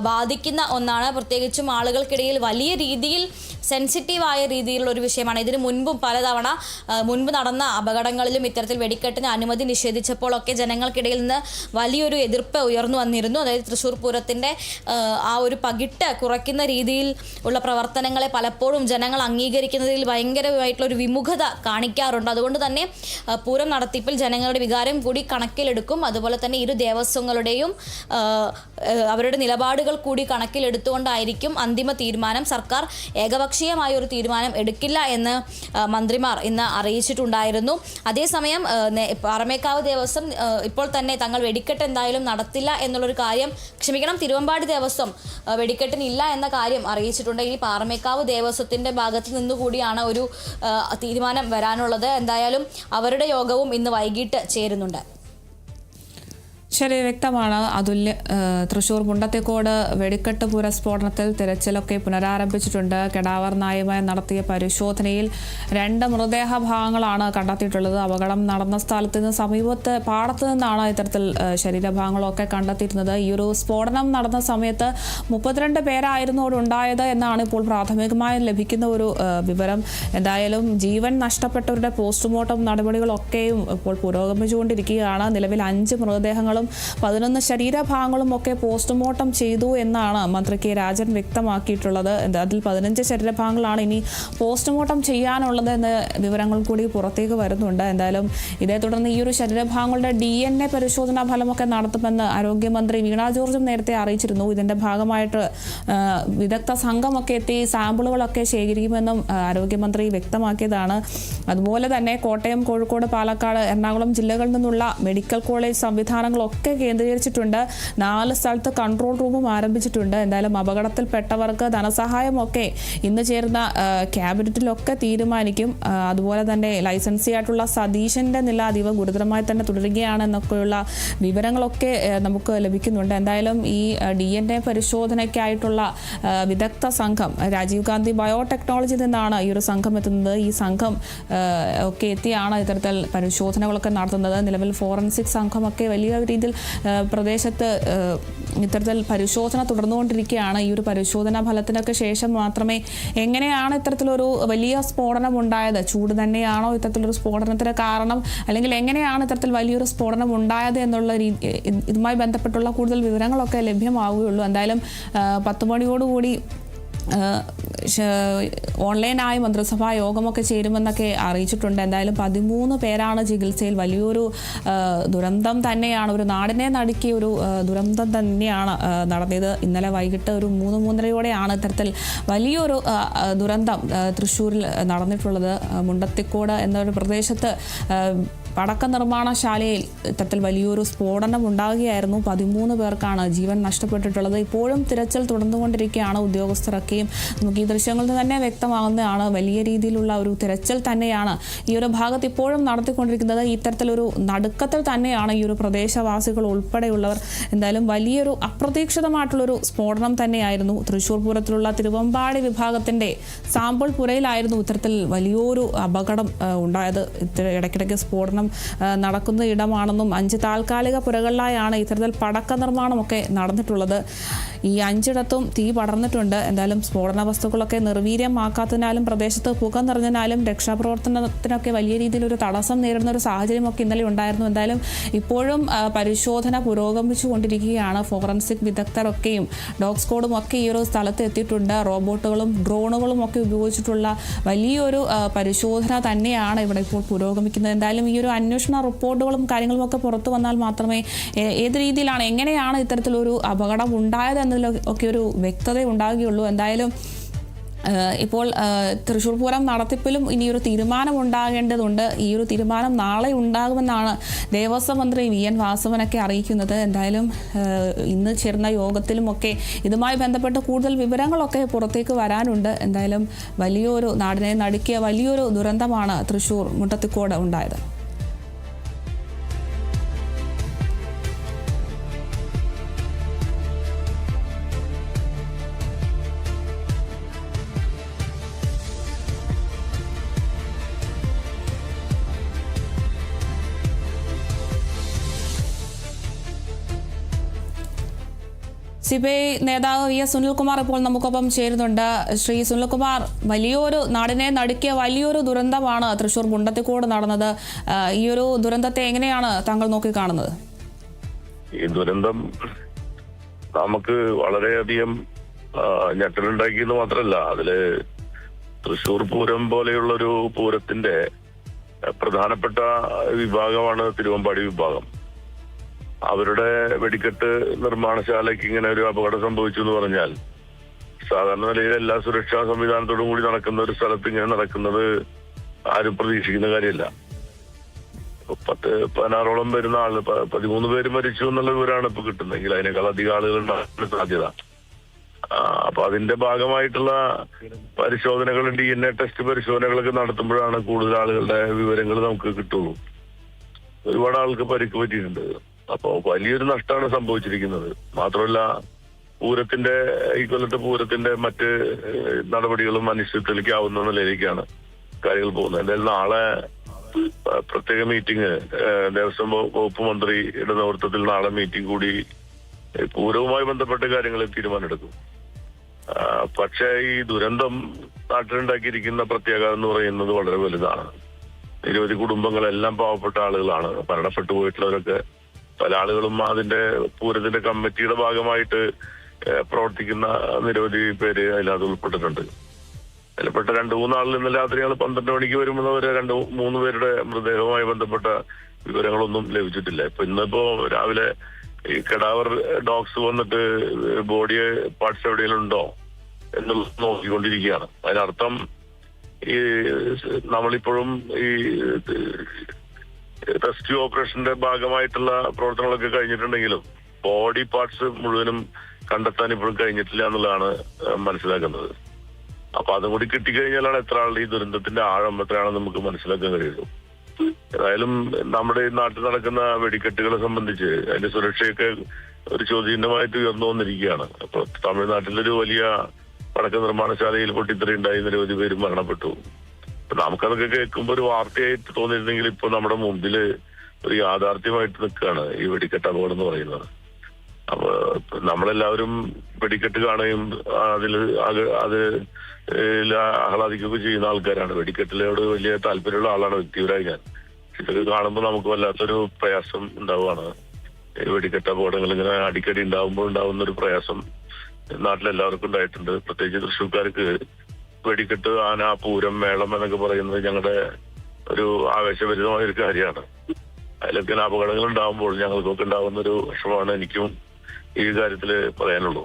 ബാധിക്കുന്ന ഒന്നാണ്. പ്രത്യേകിച്ചും ആളുകൾക്കിടയിൽ വലിയ രീതിയിൽ സെൻസിറ്റീവായ രീതിയിലുള്ള ഒരു വിഷയമാണ്. ഇതിന് മുൻപും പലതവണ മുൻപ് നടന്ന അപകടങ്ങളിലും ഇത്തരത്തിൽ വെടിക്കെട്ടിന് അനുമതി നിഷേധിച്ചപ്പോഴൊക്കെ ജനങ്ങൾക്കിടയിൽ നിന്ന് വലിയൊരു എതിർപ്പ് ഉയർന്നു വന്നിരുന്നു. അതായത് തൃശ്ശൂർ പൂരത്തിൻ്റെ ആ ഒരു പകിട്ട് കുറയ്ക്കുന്ന രീതിയിൽ ഉള്ള പ്രവർത്തനങ്ങളെ പലപ്പോഴും ജനങ്ങൾ അംഗീകരിക്കുന്നതിൽ ഭയങ്കരമായിട്ടുള്ള ഒരു വിമുഖത കാണിക്കാറുണ്ട്. അതുകൊണ്ട് തന്നെ പൂരം നടത്തിപ്പിൽ ജനങ്ങളുടെ വികാരം കൂടി കണക്കിലെടുക്കും. അതുപോലെ തന്നെ ഇരു ദേവസ്വങ്ങളുടെയും അവരുടെ നിലപാടുകൾ കൂടി കണക്കിലെടുത്തുകൊണ്ടായിരിക്കും അന്തിമ തീരുമാനം. സർക്കാർ ഏകപക്ഷീയമായ ഒരു തീരുമാനം എടുക്കില്ല എന്ന് മന്ത്രിമാർ ഇന്ന് അറിയിച്ചിട്ടുണ്ടായിരുന്നു. അതേസമയം പാറമേക്കാവ് ദേവസ്വം ഇപ്പോൾ തന്നെ തങ്ങൾ വെടിക്കെട്ട് എന്തായാലും നടത്തില്ല എന്നുള്ളൊരു കാര്യം, തിരുവമ്പാടി ദേവസ്വം വെടിക്കെട്ടിനില്ല എന്ന കാര്യം അറിയിച്ചിട്ടുണ്ട്. ഈ പാറമേക്കാവ് ദേവസ്വത്തിൻ്റെ ഭാഗത്ത് നിന്നുകൂടിയാണ് ഒരു തീരുമാനം വരാനുള്ളത്. എന്തായാലും അവരുടെ യോഗവും ഇന്ന് വൈകിട്ട് ചേരുന്നുണ്ട്.
ശരി, വ്യക്തമാണ് അതുല്യ. തൃശ്ശൂർ മുണ്ടത്തിക്കോട് വെടിക്കെട്ട് പൂരസ്ഫോടനത്തിൽ തിരച്ചിലൊക്കെ പുനരാരംഭിച്ചിട്ടുണ്ട്. കെടാവർ നായമായി നടത്തിയ പരിശോധനയിൽ 2 മൃതദേഹ ഭാഗങ്ങളാണ് കണ്ടെത്തിയിട്ടുള്ളത്. അപകടം നടന്ന സ്ഥലത്ത് നിന്ന് സമീപത്ത് പാടത്ത് നിന്നാണ് ഇത്തരത്തിൽ ശരീരഭാഗങ്ങളൊക്കെ കണ്ടെത്തിയിരുന്നത്. ഈ ഒരു സ്ഫോടനം നടന്ന സമയത്ത് 32 പേരായിരുന്നു അവിടെ ഉണ്ടായത് എന്നാണ് ഇപ്പോൾ പ്രാഥമികമായി ലഭിക്കുന്ന ഒരു വിവരം. എന്തായാലും ജീവൻ നഷ്ടപ്പെട്ടവരുടെ പോസ്റ്റ്മോർട്ടം നടപടികളൊക്കെയും ഇപ്പോൾ പുരോഗമിച്ചുകൊണ്ടിരിക്കുകയാണ്. നിലവിൽ 5 മൃതദേഹങ്ങളും 11 ശരീരഭാഗങ്ങളും ഒക്കെ പോസ്റ്റ്മോർട്ടം ചെയ്തു എന്നാണ് മന്ത്രി കെ രാജൻ വ്യക്തമാക്കിയിട്ടുള്ളത്. അതിൽ 15 ശരീരഭാഗങ്ങളാണ് ഇനി പോസ്റ്റ്മോർട്ടം ചെയ്യാനുള്ളത് എന്ന വിവരങ്ങൾ കൂടി പുറത്തേക്ക് വരുന്നുണ്ട്. എന്തായാലും ഇതേ തുടർന്ന് ഈ ഒരു ശരീരഭാഗങ്ങളുടെ DNA പരിശോധനാ ഫലമൊക്കെ നടത്തുമെന്ന് ആരോഗ്യമന്ത്രി വീണ ജോർജും നേരത്തെ അറിയിച്ചിരുന്നു. ഇതിന്റെ ഭാഗമായിട്ട് വിദഗ്ധ സംഘമൊക്കെ എത്തി സാമ്പിളുകളൊക്കെ ശേഖരിക്കുമെന്നും ആരോഗ്യമന്ത്രി വ്യക്തമാക്കിയതാണ്. അതുപോലെ തന്നെ കോട്ടയം, കോഴിക്കോട്, പാലക്കാട്, എറണാകുളം ജില്ലകളിൽ നിന്നുള്ള മെഡിക്കൽ കോളേജ് സംവിധാനങ്ങളൊക്കെ കേന്ദ്രീകരിച്ചിട്ടുണ്ട്. 4 സ്ഥലത്ത് കൺട്രോൾ റൂമും ആരംഭിച്ചിട്ടുണ്ട്. എന്തായാലും അപകടത്തിൽപ്പെട്ടവർക്ക് ധനസഹായമൊക്കെ ഇന്ന് ചേർന്ന ക്യാബിനറ്റിലൊക്കെ തീരുമാനിക്കും. അതുപോലെ തന്നെ ലൈസൻസി ആയിട്ടുള്ള സതീശന്റെ നില അതീവ ഗുരുതരമായി തന്നെ തുടരുകയാണെന്നൊക്കെയുള്ള വിവരങ്ങളൊക്കെ നമുക്ക് ലഭിക്കുന്നുണ്ട്. എന്തായാലും ഈ DNA പരിശോധനയ്ക്കായിട്ടുള്ള വിദഗ്ധ സംഘം രാജീവ് ഗാന്ധി ബയോടെക്നോളജിയിൽ നിന്നാണ് ഈ ഒരു സംഘം എത്തുന്നത്. ഈ സംഘം ഒക്കെ എത്തിയാണ് ഇത്തരത്തിൽ പരിശോധനകളൊക്കെ നടത്തുന്നത്. നിലവിൽ ഫോറൻസിക് സംഘമൊക്കെ വലിയ രീതിയിൽ പ്രദേശത്ത് ഇത്തരത്തിൽ പരിശോധന തുടർന്നുകൊണ്ടിരിക്കുകയാണ്. ഈ ഒരു പരിശോധനാ ഫലത്തിനൊക്കെ ശേഷം മാത്രമേ എങ്ങനെയാണ് ഇത്തരത്തിലൊരു വലിയ സ്ഫോടനം ഉണ്ടായത്, ചൂട് തന്നെയാണോ ഇത്തരത്തിലൊരു സ്ഫോടനത്തിന് കാരണം, അല്ലെങ്കിൽ എങ്ങനെയാണ് ഇത്തരത്തിൽ വലിയൊരു സ്ഫോടനം ഉണ്ടായത് എന്നുള്ള ഇതുമായി ബന്ധപ്പെട്ടുള്ള കൂടുതൽ വിവരങ്ങളൊക്കെ ലഭ്യമാവുകയുള്ളൂ. എന്തായാലും 10 മണിയോടുകൂടി ഓൺലൈനായി മന്ത്രിസഭാ യോഗമൊക്കെ ചേരുമെന്നൊക്കെ അറിയിച്ചിട്ടുണ്ട്. എന്തായാലും 13 പേരാണ് ചികിത്സയിൽ. വലിയൊരു ദുരന്തം തന്നെയാണ്, ഒരു നാടിനെ നടുക്കിയ ഒരു ദുരന്തം തന്നെയാണ് നടന്നത്. ഇന്നലെ വൈകിട്ട് ഒരു 3-3:30യോടെയാണ് ഇത്തരത്തിൽ വലിയൊരു ദുരന്തം തൃശ്ശൂരിൽ നടന്നിട്ടുള്ളത്. മുണ്ടത്തിക്കോട് എന്നൊരു പ്രദേശത്ത് പടക്ക നിർമ്മാണശാലയിൽ ഇത്തരത്തിൽ വലിയൊരു സ്ഫോടനം ഉണ്ടാകുകയായിരുന്നു. 13 പേർക്കാണ് ജീവൻ നഷ്ടപ്പെട്ടിട്ടുള്ളത്. ഇപ്പോഴും തിരച്ചിൽ തുടർന്നുകൊണ്ടിരിക്കുകയാണ് ഉദ്യോഗസ്ഥരൊക്കെയും. നമുക്ക് ഈ ദൃശ്യങ്ങളിൽ തന്നെ വ്യക്തമാകുന്നതാണ് വലിയ രീതിയിലുള്ള ഒരു തിരച്ചിൽ തന്നെയാണ് ഈ ഒരു ഭാഗത്ത് ഇപ്പോഴും നടത്തിക്കൊണ്ടിരിക്കുന്നത്. ഇത്തരത്തിലൊരു നടുക്കത്തിൽ തന്നെയാണ് ഈ ഒരു പ്രദേശവാസികൾ ഉൾപ്പെടെയുള്ളവർ. എന്തായാലും വലിയൊരു അപ്രതീക്ഷിതമായിട്ടുള്ളൊരു സ്ഫോടനം തന്നെയായിരുന്നു. തൃശ്ശൂർ പൂരത്തിലുള്ള തിരുവമ്പാടി വിഭാഗത്തിൻ്റെ സാമ്പിൾ പുരയിലായിരുന്നു ഇത്തരത്തിൽ വലിയൊരു അപകടം ഉണ്ടായത്. ഇടയ്ക്കിടയ്ക്ക് സ്ഫോടനം നടക്കുന്ന ഇടമാണെന്നും 5 താൽക്കാലിക പുരകളിലായാണ് ഇത്തരത്തിൽ പടക്ക നിർമ്മാണമൊക്കെ നടന്നിട്ടുള്ളത്. ഈ 5ഇടത്തും തീ പടർന്നിട്ടുണ്ട്. എന്തായാലും സ്ഫോടന വസ്തുക്കളൊക്കെ നിർവീര്യമാക്കാത്തതിനാലും പ്രദേശത്ത് പുക നിറഞ്ഞതിനാലും രക്ഷാപ്രവർത്തനത്തിനൊക്കെ വലിയ രീതിയിലൊരു തടസ്സം നേരിടുന്ന ഒരു സാഹചര്യമൊക്കെ ഇന്നലെ ഉണ്ടായിരുന്നു. എന്തായാലും ഇപ്പോഴും പരിശോധന പുരോഗമിച്ചുകൊണ്ടിരിക്കുകയാണ്. ഫോറൻസിക് വിദഗ്ധരൊക്കെയും ഡോഗ് സ്ക്വാഡും ഒക്കെ ഈ ഒരു സ്ഥലത്ത് എത്തിയിട്ടുണ്ട്. റോബോട്ടുകളും ഡ്രോണുകളും ഒക്കെ ഉപയോഗിച്ചിട്ടുള്ള വലിയൊരു പരിശോധന തന്നെയാണ് ഇവിടെ ഇപ്പോൾ പുരോഗമിക്കുന്നത്. എന്തായാലും ഈ ഒരു അന്വേഷണ റിപ്പോർട്ടുകളും കാര്യങ്ങളും ഒക്കെ പുറത്തു വന്നാൽ മാത്രമേ ഏത് രീതിയിലാണ് എങ്ങനെയാണ് ഇത്തരത്തിലൊരു അപകടം ഉണ്ടായത് എന്നതിലൊക്കെ ഒരു വ്യക്തത ഉണ്ടാകുകയുള്ളൂ. എന്തായാലും ഇപ്പോൾ തൃശ്ശൂർ പൂരം നടത്തിപ്പിലും ഇനിയൊരു തീരുമാനം ഉണ്ടാകേണ്ടതുണ്ട്. ഈ ഒരു തീരുമാനം നാളെ ഉണ്ടാകുമെന്നാണ് ദേവസ്വം മന്ത്രി VN വാസവനൊക്കെ അറിയിക്കുന്നത്. എന്തായാലും ഇന്ന് ചേർന്ന യോഗത്തിലുമൊക്കെ ഇതുമായി ബന്ധപ്പെട്ട് കൂടുതൽ വിവരങ്ങളൊക്കെ പുറത്തേക്ക് വരാനുണ്ട്. എന്തായാലും വലിയൊരു നാടിനെ നടുക്കിയ വലിയൊരു ദുരന്തമാണ് തൃശ്ശൂർ മുട്ടത്തിക്കോട് ഉണ്ടായത്. CPI നേതാവ് VS സുനിൽകുമാർ ഇപ്പോൾ നമുക്കൊപ്പം ചേരുന്നുണ്ട്. ശ്രീ സുനിൽകുമാർ, വലിയൊരു നാടിനെ നടുക്കിയ വലിയൊരു ദുരന്തമാണ് തൃശ്ശൂർ മുണ്ടത്തിക്കോട് നടന്നത്. ഈ ഒരു ദുരന്തത്തെ എങ്ങനെയാണ് താങ്കൾ നോക്കിക്കാണുന്നത്?
ഈ ദുരന്തം നമുക്ക് വളരെയധികം ഞെട്ടലുണ്ടാക്കിയെന്ന് മാത്രമല്ല, അതില് തൃശ്ശൂർ പൂരം പോലെയുള്ളൊരു പൂരത്തിന്റെ പ്രധാനപ്പെട്ട വിഭാഗമാണ് തിരുവമ്പാടി വിഭാഗം. അവരുടെ വെടിക്കെട്ട് നിർമ്മാണശാലയ്ക്ക് ഇങ്ങനെ ഒരു അപകടം സംഭവിച്ചു എന്ന് പറഞ്ഞാൽ, സാധാരണ നിലയിൽ എല്ലാ സുരക്ഷാ സംവിധാനത്തോടും കൂടി നടക്കുന്ന ഒരു സ്ഥലത്ത് ഇങ്ങനെ നടക്കുന്നത് ആരും പ്രതീക്ഷിക്കുന്ന കാര്യമല്ല. 16ഓളം വരുന്ന ആള് 13 പേര് മരിച്ചു എന്നുള്ള വിവരമാണ് ഇപ്പൊ കിട്ടുന്നതെങ്കിൽ അതിനേക്കാൾ അധികം ആളുകൾ ഉണ്ടാകാൻ സാധ്യത. അപ്പൊ അതിന്റെ ഭാഗമായിട്ടുള്ള പരിശോധനകൾ, DNA ടെസ്റ്റ് പരിശോധനകളൊക്കെ നടത്തുമ്പോഴാണ് കൂടുതൽ ആളുകളുടെ വിവരങ്ങൾ നമുക്ക് കിട്ടുള്ളൂ. ഒരുപാട് ആൾക്ക് പരിക്ക് പറ്റിയിട്ടുണ്ട്. അപ്പോ വലിയൊരു നഷ്ടമാണ് സംഭവിച്ചിരിക്കുന്നത്. മാത്രമല്ല, ഈ കൊല്ലത്തെ പൂരത്തിന്റെ മറ്റ് നടപടികളും അനിശ്ചിതത്തിലേക്കാവുന്ന നിലയിലേക്കാണ് കാര്യങ്ങൾ പോകുന്നത്. എന്തായാലും നാളെ പ്രത്യേക മീറ്റിംഗ് ദേവസ്വം വകുപ്പ് മന്ത്രിയുടെ നേതൃത്വത്തിൽ നാളെ മീറ്റിംഗ് കൂടി പൂരവുമായി ബന്ധപ്പെട്ട കാര്യങ്ങളിൽ തീരുമാനമെടുക്കും. പക്ഷേ ഈ ദുരന്തം നാട്ടിലുണ്ടാക്കിയിരിക്കുന്ന പ്രത്യാഘാതം എന്ന് പറയുന്നത് വളരെ വലുതാണ്. നിരവധി കുടുംബങ്ങളെല്ലാം പാവപ്പെട്ട ആളുകളാണ്. മരണപ്പെട്ടു പോയിട്ടുള്ളവരൊക്കെ പല ആളുകളും അതിന്റെ പൂരത്തിന്റെ കമ്മിറ്റിയുടെ ഭാഗമായിട്ട് പ്രവർത്തിക്കുന്ന നിരവധി പേര് അതിനകത്ത് ഉൾപ്പെട്ടിട്ടുണ്ട്. അതിൽപ്പെട്ട 2-3 ആളിൽ ഇന്നലെ രാത്രി 12 മണിക്ക് വരുമ്പോൾ 2-3 പേരുടെ മൃതദേഹവുമായി ബന്ധപ്പെട്ട വിവരങ്ങളൊന്നും ലഭിച്ചിട്ടില്ല. ഇന്നിപ്പോ രാവിലെ ഈ കടാവർ ഡോഗ്സ് വന്നിട്ട് ബോഡി പാർട്സ് എവിടെയെങ്കിലും ഉണ്ടോ എന്നുള്ളത് നോക്കിക്കൊണ്ടിരിക്കുകയാണ്. അതിനർത്ഥം ഈ നമ്മളിപ്പോഴും ഈ റെസ്ക്യൂ ഓപ്പറേഷന്റെ ഭാഗമായിട്ടുള്ള പ്രവർത്തനങ്ങളൊക്കെ കഴിഞ്ഞിട്ടുണ്ടെങ്കിലും ബോഡി പാർട്സ് മുഴുവനും കണ്ടെത്താൻ ഇപ്പോഴും കഴിഞ്ഞിട്ടില്ല എന്നുള്ളതാണ് മനസ്സിലാക്കുന്നത്. അപ്പൊ അതും കൂടി കിട്ടിക്കഴിഞ്ഞാലാണ് എത്ര ആളുടെ ഈ ദുരന്തത്തിന്റെ ആഴം എത്രയാണെന്ന് നമുക്ക് മനസ്സിലാക്കാൻ കഴിയുള്ളൂ. ഏതായാലും നമ്മുടെ ഈ നാട്ടിൽ നടക്കുന്ന വെടിക്കെട്ടുകളെ സംബന്ധിച്ച് അതിന്റെ സുരക്ഷയൊക്കെ ഒരു ചോദ്യചിഹ്നമായിട്ട് ഉയർന്നു വന്നിരിക്കുകയാണ്. അപ്പൊ തമിഴ്നാട്ടിലൊരു വലിയ പടക്ക നിർമ്മാണശാലയിൽ പൊട്ടിത്തെറിയുണ്ടായി നിരവധി പേര് മരണപ്പെട്ടു. നമുക്കതൊക്കെ കേൾക്കുമ്പോൾ ഒരു വാർത്തയായിട്ട് തോന്നിയിരുന്നെങ്കിൽ ഇപ്പൊ നമ്മുടെ മുമ്പില് ഒരു യാഥാർത്ഥ്യമായിട്ട് നിൽക്കുകയാണ് ഈ വെടിക്കെട്ട് അപകടം എന്ന് പറയുന്നത്. അപ്പൊ നമ്മളെല്ലാവരും വെടിക്കെട്ട് കാണുകയും അത് ആഹ്ലാദിക്കുകയൊക്കെ ചെയ്യുന്ന ആൾക്കാരാണ്. വെടിക്കെട്ടിലോട് വലിയ താല്പര്യമുള്ള ആളാണ് വ്യക്തിപരമായി ഞാൻ. ഇതൊക്കെ കാണുമ്പോൾ നമുക്ക് വല്ലാത്തൊരു പ്രയാസം ഉണ്ടാവുകയാണ്. ഈ വെടിക്കെട്ട് അപകടങ്ങൾ ഇങ്ങനെ അടിക്കടി ഉണ്ടാവുമ്പോൾ ഉണ്ടാവുന്ന ഒരു പ്രയാസം നാട്ടിലെല്ലാവർക്കും ഉണ്ടായിട്ടുണ്ട്. പ്രത്യേകിച്ച് തൃശ്ശൂർക്കാർക്ക് വെടിക്കെട്ട്, ആന, പൂരം, മേളം എന്നൊക്കെ പറയുന്നത് ഞങ്ങളുടെ ഒരു ആവേശഭരിതമായ ഒരു കാര്യമാണ്. അതിലൊക്കെ അപകടങ്ങൾ ഉണ്ടാകുമ്പോൾ ഞങ്ങൾക്കൊക്കെ ഉണ്ടാകുന്ന ഒരു വിഷമമാണ് എനിക്കും ഈ കാര്യത്തില് പറയാനുള്ളൂ.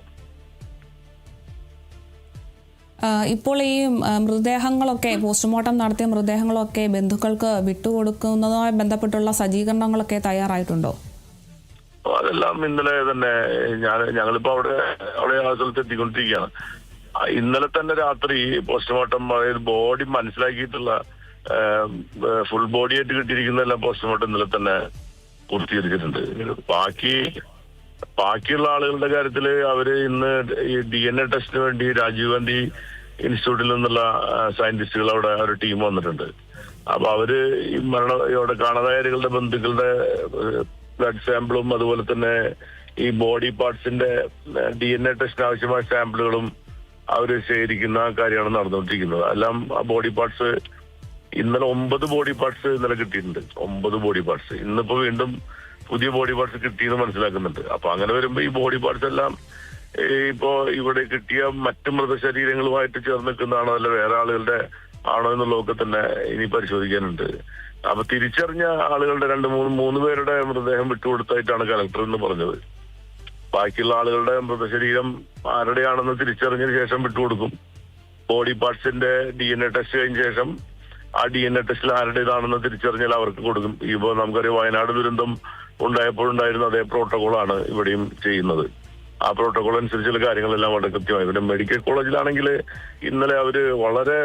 ഇപ്പോൾ ഈ മൃതദേഹങ്ങളൊക്കെ പോസ്റ്റ്മോർട്ടം നടത്തിയ മൃതദേഹങ്ങളൊക്കെ ബന്ധുക്കൾക്ക് വിട്ടുകൊടുക്കുന്നതുമായി ബന്ധപ്പെട്ടുള്ള സജ്ജീകരണങ്ങളൊക്കെ തയ്യാറായിട്ടുണ്ടോ?
അതെല്ലാം ഇന്നലെ തന്നെ ഞങ്ങളിപ്പോ അവിടെ ആ സ്ഥലത്ത് എത്തിക്കൊണ്ടിരിക്കുകയാണ്. ഇന്നലെ തന്നെ രാത്രി പോസ്റ്റ്മോർട്ടം, അതായത് ബോഡി മനസ്സിലാക്കിയിട്ടുള്ള ഫുൾ ബോഡി ആയിട്ട് കിട്ടിയിരിക്കുന്നതെല്ലാം പോസ്റ്റ്മോർട്ടം ഇന്നലെ തന്നെ പൂർത്തീകരിച്ചിട്ടുണ്ട്. ബാക്കിയുള്ള ആളുകളുടെ കാര്യത്തില് അവര് ഇന്ന് ഈ DNA ടെസ്റ്റിന് വേണ്ടി രാജീവ് ഗാന്ധി ഇൻസ്റ്റിറ്റ്യൂട്ടിൽ നിന്നുള്ള സയന്റിസ്റ്റുകൾ അവിടെ ഒരു ടീം വന്നിട്ടുണ്ട്. അപ്പൊ അവര് ഈ ഇവിടെ കാണാതായവരുടെ ബന്ധുക്കളുടെ ബ്ലഡ് സാമ്പിളും അതുപോലെ തന്നെ ഈ ബോഡി പാർട്സിന്റെ DNA ടെസ്റ്റിന് ആവശ്യമായ സാമ്പിളുകളും അവര് ശേഖരിക്കുന്ന കാര്യമാണ് നടന്നുകൊണ്ടിരിക്കുന്നത്. എല്ലാം ആ ബോഡി പാർട്സ് ഇന്നലെ 9 ബോഡി പാർട്സ് ഇന്നലെ കിട്ടിയിട്ടുണ്ട്. 9 ബോഡി പാർട്സ് ഇന്നിപ്പോ വീണ്ടും പുതിയ ബോഡി പാർട്സ് കിട്ടിയെന്ന് മനസ്സിലാക്കുന്നുണ്ട്. അപ്പൊ അങ്ങനെ വരുമ്പോ ഈ ബോഡി പാർട്സ് എല്ലാം ഇപ്പോ ഇവിടെ കിട്ടിയ മറ്റു മൃതശരീരങ്ങളുമായിട്ട് ചേർന്ന് നിൽക്കുന്നതാണോ അല്ല വേറെ ആളുകളുടെ ആണോ എന്നുള്ളതൊക്കെ തന്നെ ഇനി പരിശോധിക്കാനുണ്ട്. അപ്പൊ തിരിച്ചറിഞ്ഞ ആളുകളുടെ 2-3 പേരുടെ മൃതദേഹം വിട്ടുകൊടുത്തായിട്ടാണ് കലക്ടർ എന്ന് പറഞ്ഞത്. ബാക്കിയുള്ള ആളുകളുടെ മൃതശരീരം ആരുടെയാണെന്ന് തിരിച്ചറിഞ്ഞതിന് ശേഷം വിട്ടുകൊടുക്കും. ബോഡി പാർട്സിന്റെ DNA ടെസ്റ്റ് കഴിഞ്ഞ ശേഷം ആ DNA ടെസ്റ്റിൽ ആരുടേതാണെന്ന് തിരിച്ചറിഞ്ഞാൽ അവർക്ക് കൊടുക്കും. ഇപ്പോൾ നമുക്കറിയാം വയനാട് ദുരന്തം ഉണ്ടായപ്പോഴുണ്ടായിരുന്ന അതേ പ്രോട്ടോകോളാണ് ഇവിടെയും ചെയ്യുന്നത്. ആ പ്രോട്ടോകോൾ അനുസരിച്ചുള്ള കാര്യങ്ങളെല്ലാം വളരെ കൃത്യമായി. പിന്നെ മെഡിക്കൽ കോളേജിലാണെങ്കിൽ ഇന്നലെ അവര് വളരെ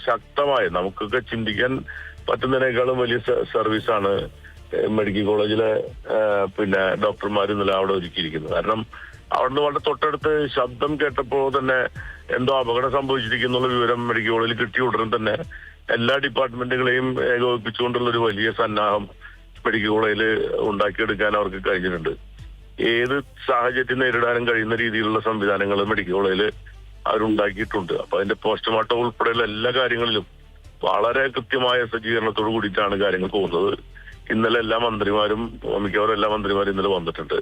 ശക്തമായ, നമുക്കൊക്കെ ചിന്തിക്കാൻ പറ്റുന്നതിനേക്കാളും വലിയ സർവീസാണ് മെഡിക്കൽ കോളേജിലെ പിന്നെ ഡോക്ടർമാർ ഇന്നലെ അവിടെ ഒരുക്കിയിരിക്കുന്നത്. കാരണം അവിടുന്ന് വളരെ തൊട്ടടുത്ത് ശബ്ദം കേട്ടപ്പോൾ തന്നെ എന്തോ അപകടം സംഭവിച്ചിരിക്കുന്നുള്ള വിവരം മെഡിക്കൽ കോളേജിൽ കിട്ടിയ ഉടനെ തന്നെ എല്ലാ ഡിപ്പാർട്ട്മെന്റുകളെയും ഏകോപിപ്പിച്ചുകൊണ്ടുള്ള ഒരു വലിയ സന്നാഹം മെഡിക്കൽ കോളേജിൽ ഉണ്ടാക്കിയെടുക്കാൻ അവർക്ക് കഴിഞ്ഞിട്ടുണ്ട്. ഏത് സാഹചര്യം നേരിടാനും കഴിയുന്ന രീതിയിലുള്ള സംവിധാനങ്ങൾ മെഡിക്കൽ കോളേജിൽ അവരുണ്ടാക്കിയിട്ടുണ്ട്. അപ്പൊ അതിന്റെ പോസ്റ്റ്മോർട്ടം ഉൾപ്പെടെയുള്ള എല്ലാ കാര്യങ്ങളിലും വളരെ കൃത്യമായ സജ്ജീകരണത്തോട് കൂടിയിട്ടാണ് കാര്യങ്ങൾ പോകുന്നത്. ഇന്നലെ എല്ലാ മന്ത്രിമാരും, മിക്കവാറും എല്ലാ മന്ത്രിമാരും ഇന്നലെ വന്നിട്ടുണ്ട്.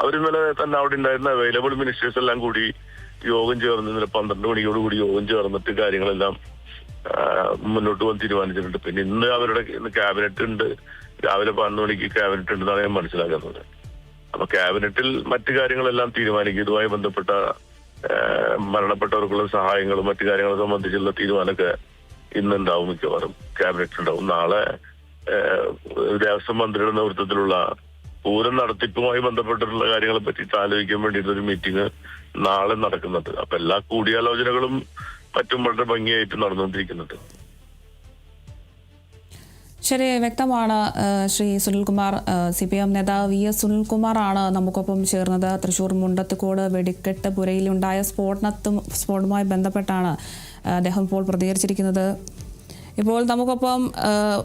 അവരിന്നലെ തന്നെ അവിടെ ഉണ്ടായിരുന്ന അവൈലബിൾ മിനിസ്റ്റേഴ്സ് എല്ലാം കൂടി യോഗം ചേർന്ന് ഇന്നലെ 12 മണിയോടുകൂടി യോഗം ചേർന്നിട്ട് കാര്യങ്ങളെല്ലാം മുന്നോട്ട് വന്ന് തീരുമാനിച്ചിട്ടുണ്ട്. പിന്നെ ഇന്ന് ക്യാബിനറ്റ് ഉണ്ട്, രാവിലെ 11 മണിക്ക് ക്യാബിനറ്റ് ഉണ്ടെന്നാണ് ഞാൻ മനസ്സിലാക്കുന്നത്. അപ്പൊ ക്യാബിനറ്റിൽ മറ്റു കാര്യങ്ങളെല്ലാം തീരുമാനിക്കും. ഇതുമായി ബന്ധപ്പെട്ട മരണപ്പെട്ടവർക്കുള്ള സഹായങ്ങളും മറ്റു കാര്യങ്ങളെ സംബന്ധിച്ചുള്ള തീരുമാനമൊക്കെ ഇന്നുണ്ടാവും. മിക്കവാറും ക്യാബിനറ്റ് ഉണ്ടാവും. നാളെ ദേവസ്വം മന്ത്രിയുടെ നേതൃത്വത്തിലുള്ള പൂരം നടത്തിപ്പുമായി ബന്ധപ്പെട്ടിട്ടുള്ള കാര്യങ്ങളെ പറ്റിയിട്ട് ആലോചിക്കാൻ വേണ്ടിയിട്ടൊരു മീറ്റിംഗ് നാളെ നടക്കുന്നുണ്ട്. അപ്പൊ എല്ലാ കൂടിയാലോചനകളും മറ്റും വളരെ ഭംഗിയായിട്ട് നടന്നുകൊണ്ടിരിക്കുന്നുണ്ട്.
ശരി, വ്യക്തമാണ്. ശ്രീ സുനിൽകുമാർ, CPM നേതാവ് VS സുനിൽകുമാറാണ് നമുക്കൊപ്പം ചേർന്നത്. തൃശൂർ മുണ്ടത്തുകോട് വെടിക്കെട്ട് പുരയിലുണ്ടായ സ്ഫോടനവുമായി ബന്ധപ്പെട്ടാണ് അദ്ദേഹം ഇപ്പോൾ പ്രതികരിച്ചിരിക്കുന്നത്. ഇപ്പോൾ നമുക്കൊപ്പം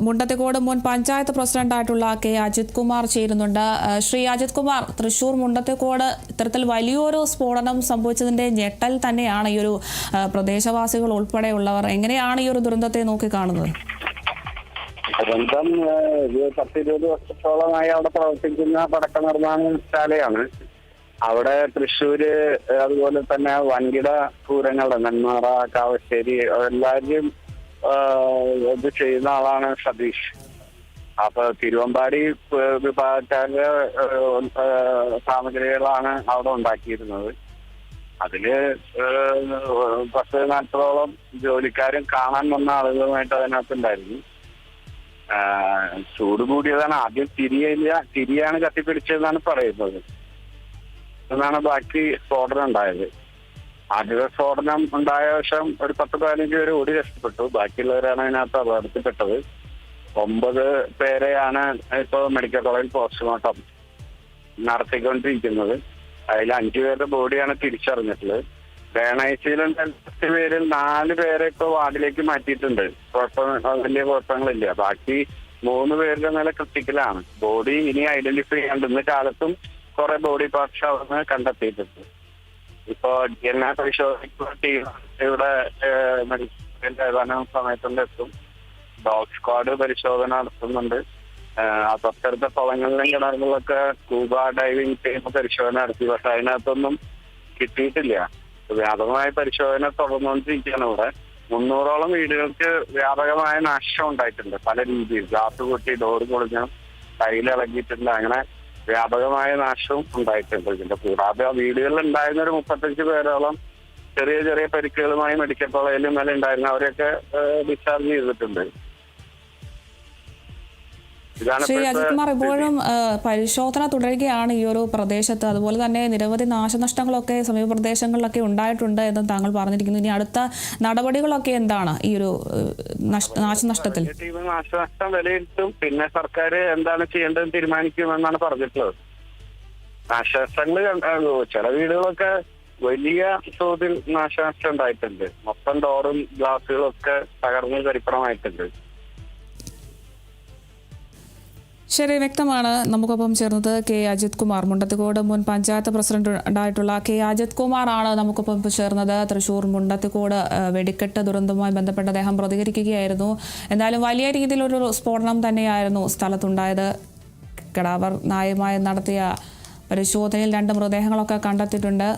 മുണ്ടത്തുകോട് മുൻ പഞ്ചായത്ത് പ്രസിഡന്റായിട്ടുള്ള K അജിത് കുമാർ ചേരുന്നുണ്ട്. ശ്രീ അജിത് കുമാർ, തൃശൂർ മുണ്ടത്തുകോട് ഇത്തരത്തിൽ വലിയൊരു സ്ഫോടനം സംഭവിച്ചതിന്റെ ഞെട്ടൽ തന്നെയാണ് ഈ ഒരു പ്രദേശവാസികൾ ഉൾപ്പെടെയുള്ളവർ. എങ്ങനെയാണ് ഈ ഒരു ദുരന്തത്തെ നോക്കിക്കാണുന്നത്?
ദുരന്തം 10-20 വർഷത്തോളമായി അവിടെ പ്രവർത്തിക്കുന്ന പടക്ക നിർമ്മാണശാലയാണ്. അവിടെ തൃശ്ശൂര്, അതുപോലെ തന്നെ വൻകിട പൂരങ്ങളുടെ നെന്മാറ, കാവശ്ശേരി എല്ലാവരും ഇത് ചെയ്യുന്ന ആളാണ് സതീഷ്. അപ്പൊ തിരുവമ്പാടി വിഭാഗക്കാരുടെ സാമഗ്രികളാണ് അവിടെ ഉണ്ടാക്കിയിരുന്നത്. അതില് 10-40ഓളം ജോലിക്കാരും കാണാൻ വന്ന ആളുകളുമായിട്ട് അതിനകത്തുണ്ടായിരുന്നു. ചൂട് കൂടിയതാണ്. ആദ്യം തിരിയാണ് കത്തിപ്പിടിച്ചതെന്നാണ് പറയുന്നത്. എന്നാണ് ബാക്കി സ്ഫോടനം ഉണ്ടായത്. ആദ്യത്തെ സ്ഫോടനം ഉണ്ടായ ശേഷം ഒരു 10-15 പേര് ഓടി രക്ഷപ്പെട്ടു. ബാക്കിയുള്ളവരാണ് അതിനകത്ത് അപകടത്തിൽപ്പെട്ടത്. 9 പേരെയാണ് ഇപ്പോൾ മെഡിക്കൽ കോളേജിൽ പോസ്റ്റ്മോർട്ടം നടത്തിക്കൊണ്ടിരിക്കുന്നത്. അതിൽ 5 പേരുടെ ബോഡിയാണ് തിരിച്ചറിഞ്ഞിട്ടുള്ളത്. വേണാഴ്ചയിലുണ്ട് 10 പേരിൽ 4 പേരെ ഇപ്പോൾ വാർഡിലേക്ക് മാറ്റിയിട്ടുണ്ട്. വലിയ കുഴപ്പങ്ങളില്ല. ബാക്കി 3 പേരുടെ നില ക്രിട്ടിക്കലാണ്. ബോഡി ഇനി ഐഡന്റിഫൈ ചെയ്യാണ്ട് ഇന്ന് കാലത്തും കുറെ ബോഡി പാർട്സ് അവിടുന്ന് കണ്ടെത്തിയിട്ടുണ്ട്. ഇപ്പോ DNA പരിശോധിക്കുന്ന ടീം ഇവിടെ ഏതാനും സമയത്തുണ്ട് എത്തും. ഡോഗ് സ്ക്വാഡ് പരിശോധന നടത്തുന്നുണ്ട്. തൊട്ടടുത്ത സ്ഥലങ്ങളിലും കിണറുകളിലൊക്കെ സ്കൂബ ഡൈവിംഗ് ചെയ്യുന്ന പരിശോധന നടത്തി. പക്ഷെ അതിനകത്തൊന്നും കിട്ടിയിട്ടില്ല. വ്യാപകമായ പരിശോധന തുടർന്നുകൊണ്ടിരിക്കുകയാണ്. ഇവിടെ 300ഓളം വീടുകൾക്ക് വ്യാപകമായ നാശം ഉണ്ടായിട്ടുണ്ട്. പല രീതിയിൽ ഗ്ലാസ് പൊട്ടി, ഡോറ് പൊളിഞ്ഞു, ടൈലിളകിയിട്ടുണ്ട്. അങ്ങനെ വ്യാപകമായ നാശവും ഉണ്ടായിട്ടുണ്ട്. ഇതിന്റെ കൂടാതെ ആ വീടുകളിൽ ഉണ്ടായിരുന്ന ഒരു 35 പേരോളം ചെറിയ ചെറിയ പരിക്കുകളുമായി മെഡിക്കൽ കോളേജിൽ ഇന്നലെ ഉണ്ടായിരുന്നു. അവരെയൊക്കെ ഡിസ്ചാർജ് ചെയ്തിട്ടുണ്ട്.
ശ്രീ അജിത് കുമാർ, ഇപ്പോഴും പരിശോധന തുടരുകയാണ് ഈ ഒരു പ്രദേശത്ത്. അതുപോലെ തന്നെ നിരവധി നാശനഷ്ടങ്ങളൊക്കെ സമീപ പ്രദേശങ്ങളിലൊക്കെ ഉണ്ടായിട്ടുണ്ട് എന്ന് താങ്കൾ പറഞ്ഞിരിക്കുന്നു. ഇനി അടുത്ത നടപടികളൊക്കെ എന്താണ് ഈ ഒരു നാശനഷ്ടത്തിൽ?
നാശനഷ്ടം വിലയിരുത്തും. പിന്നെ സർക്കാർ എന്താണ് ചെയ്യേണ്ടതെന്ന് തീരുമാനിക്കുമെന്നാണ് പറഞ്ഞിട്ടുള്ളത്. നാശനഷ്ടങ്ങൾ ചില വീടുകളൊക്കെ വലിയ തോതിൽ നാശനഷ്ടം ഉണ്ടായിട്ടുണ്ട്. മൊത്തം ഡോറും ഗ്ലാസുകളും ഒക്കെ തകർന്ന് തരിപ്പണമായിട്ടുണ്ട്.
ശരി, വ്യക്തമാണ്. നമുക്കൊപ്പം ചേർന്നത് K അജിത് കുമാർ, മുണ്ടത്തുകോട് മുൻ പഞ്ചായത്ത് പ്രസിഡന്റായിട്ടുള്ള K അജിത് കുമാറാണ് നമുക്കൊപ്പം ചേർന്നത്. തൃശൂർ മുണ്ടത്തുകോട് വെടിക്കെട്ട് ദുരന്തവുമായി ബന്ധപ്പെട്ട് അദ്ദേഹം പ്രതികരിക്കുകയായിരുന്നു. എന്തായാലും വലിയ രീതിയിലൊരു സ്ഫോടനം തന്നെയായിരുന്നു സ്ഥലത്തുണ്ടായത്. കടാവർ നായമായി നടത്തിയ പരിശോധനയിൽ 2 മൃതദേഹങ്ങളൊക്കെ കണ്ടെത്തിയിട്ടുണ്ട്.